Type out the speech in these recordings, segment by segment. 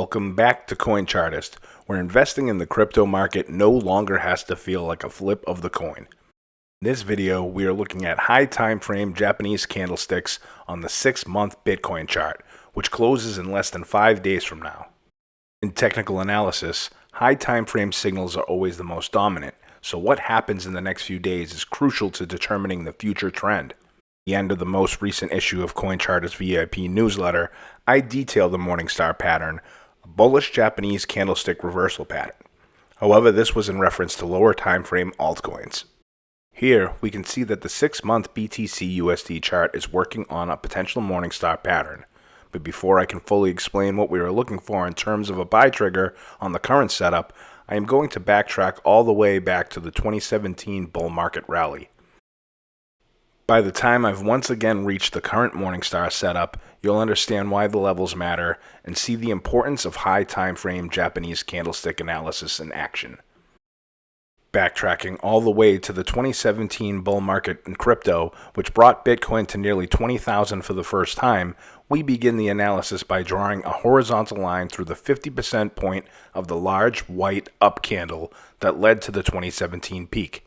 welcome back to Coin Chartist, where investing in the crypto market no longer has to feel like a flip of the coin. In this video, we are looking at high time frame Japanese candlesticks on the 6-month Bitcoin chart, which closes in less than 5 days from now. In technical analysis, high time frame signals are always the most dominant, so what happens in the next few days is crucial to determining the future trend. At the end of the most recent issue of Coin Chartist VIP newsletter, I detail the Morningstar pattern, a bullish Japanese candlestick reversal pattern. However, this was in reference to lower time frame altcoins. Here, we can see that the 6-month BTCUSD chart is working on a potential Morningstar pattern. But before I can fully explain what we are looking for in terms of a buy trigger on the current setup, I am going to backtrack all the way back to the 2017 bull market rally. By the time I've once again reached the current Morningstar setup, you'll understand why the levels matter and see the importance of high time frame Japanese candlestick analysis in action. Backtracking all the way to the 2017 bull market in crypto, which brought Bitcoin to nearly 20,000 for the first time, we begin the analysis by drawing a horizontal line through the 50% point of the large white up candle that led to the 2017 peak.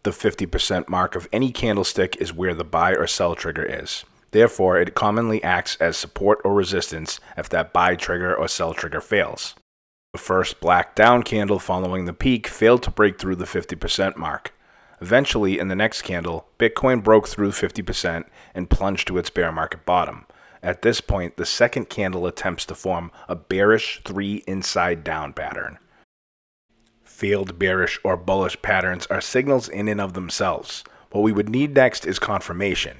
The 50% mark of any candlestick is where the buy or sell trigger is. Therefore, it commonly acts as support or resistance if that buy trigger or sell trigger fails. The first black down candle following the peak failed to break through the 50% mark. Eventually, in the next candle, Bitcoin broke through 50% and plunged to its bear market bottom. At this point, the second candle attempts to form a bearish 3 inside down pattern. Failed bearish or bullish patterns are signals in and of themselves. What we would need next is confirmation.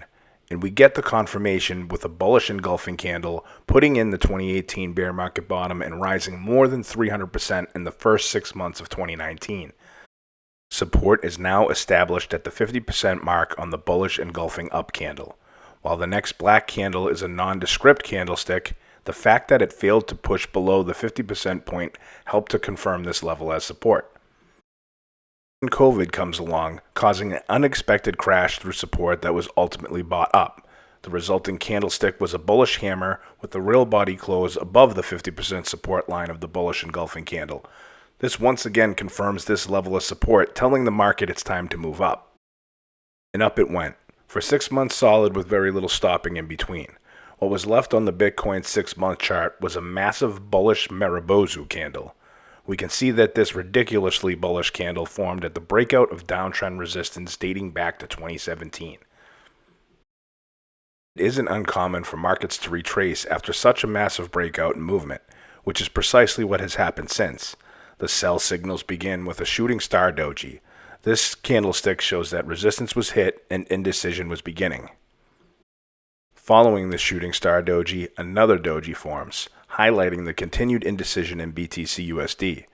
And we get the confirmation with a bullish engulfing candle, putting in the 2018 bear market bottom and rising more than 300% in the first 6 months of 2019. Support is now established at the 50% mark on the bullish engulfing up candle. While the next black candle is a nondescript candlestick, the fact that it failed to push below the 50% point helped to confirm this level as support. And COVID comes along, causing an unexpected crash through support that was ultimately bought up. The resulting candlestick was a bullish hammer with the real body close above the 50% support line of the bullish engulfing candle. This once again confirms this level of support, telling the market it's time to move up. And up it went, for 6 months solid with very little stopping in between. What was left on the Bitcoin 6-month chart was a massive bullish Maribozu candle. We can see that this ridiculously bullish candle formed at the breakout of downtrend resistance dating back to 2017. It isn't uncommon for markets to retrace after such a massive breakout and movement, which is precisely what has happened since. The sell signals begin with a shooting star doji. This candlestick shows that resistance was hit and indecision was beginning. Following the shooting star doji, another doji forms, highlighting the continued indecision in BTCUSD.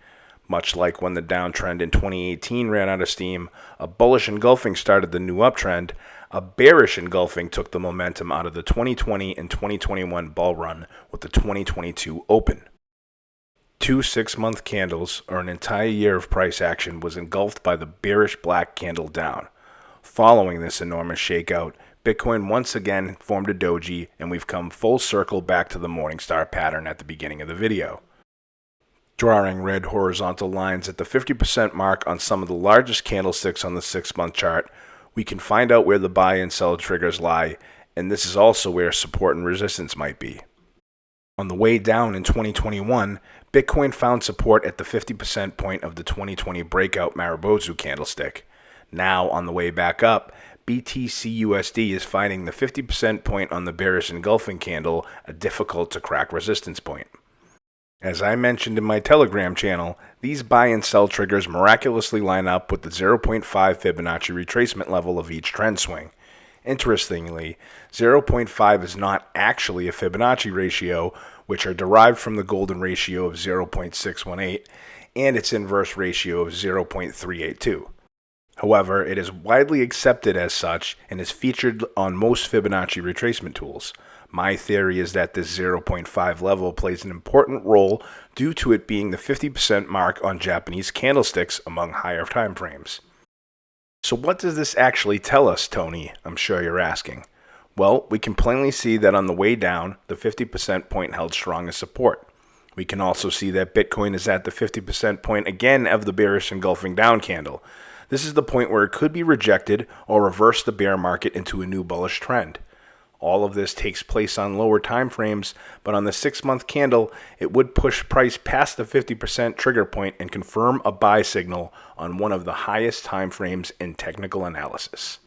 Much like when the downtrend in 2018 ran out of steam, a bullish engulfing started the new uptrend, a bearish engulfing took the momentum out of the 2020 and 2021 bull run with the 2022 open. 2 6-month candles, or an entire year of price action, was engulfed by the bearish black candle down. Following this enormous shakeout, Bitcoin once again formed a doji, and we've come full circle back to the Morningstar pattern at the beginning of the video. Drawing red horizontal lines at the 50% mark on some of the largest candlesticks on the 6-month chart, we can find out where the buy and sell triggers lie, and this is also where support and resistance might be. On the way down in 2021, Bitcoin found support at the 50% point of the 2020 breakout Maribozu candlestick. Now, on the way back up, BTCUSD is finding the 50% point on the bearish engulfing candle a difficult to crack resistance point. As I mentioned in my Telegram channel, these buy and sell triggers miraculously line up with the 0.5 Fibonacci retracement level of each trend swing. Interestingly, 0.5 is not actually a Fibonacci ratio, which are derived from the golden ratio of 0.618 and its inverse ratio of 0.382. However, it is widely accepted as such and is featured on most Fibonacci retracement tools. My theory is that this 0.5 level plays an important role due to it being the 50% mark on Japanese candlesticks among higher time frames. So what does this actually tell us, Tony? I'm sure you're asking. Well, we can plainly see that on the way down, the 50% point held strong as support. We can also see that Bitcoin is at the 50% point again of the bearish engulfing down candle. This is the point where it could be rejected or reverse the bear market into a new bullish trend. All of this takes place on lower time frames, but on the 6-month candle, it would push price past the 50% trigger point and confirm a buy signal on one of the highest time frames in technical analysis.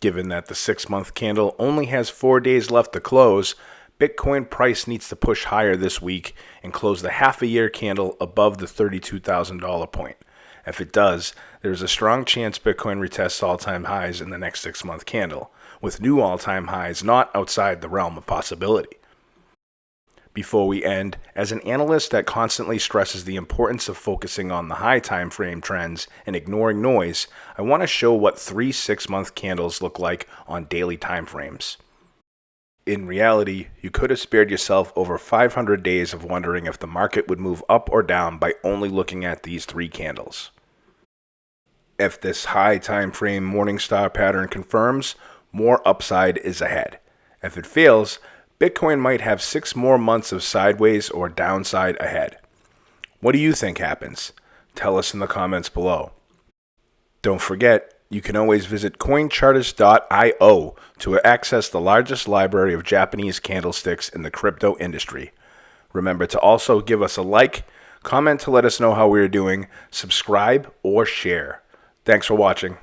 Given that the 6-month candle only has 4 days left to close, Bitcoin price needs to push higher this week and close the half-a-year candle above the $32,000 point. If it does, there's a strong chance Bitcoin retests all-time highs in the next 6-month candle, with new all-time highs not outside the realm of possibility. Before we end, as an analyst that constantly stresses the importance of focusing on the high time frame trends and ignoring noise, I want to show what 3 6-month candles look like on daily time frames. In reality, you could have spared yourself over 500 days of wondering if the market would move up or down by only looking at these 3 candles. If this high time frame Morningstar pattern confirms, more upside is ahead. If it fails, Bitcoin might have 6 more months of sideways or downside ahead. What do you think happens? Tell us in the comments below. Don't forget, you can always visit coinchartist.io to access the largest library of Japanese candlesticks in the crypto industry. Remember to also give us a like, comment to let us know how we are doing, subscribe, or share. Thanks for watching.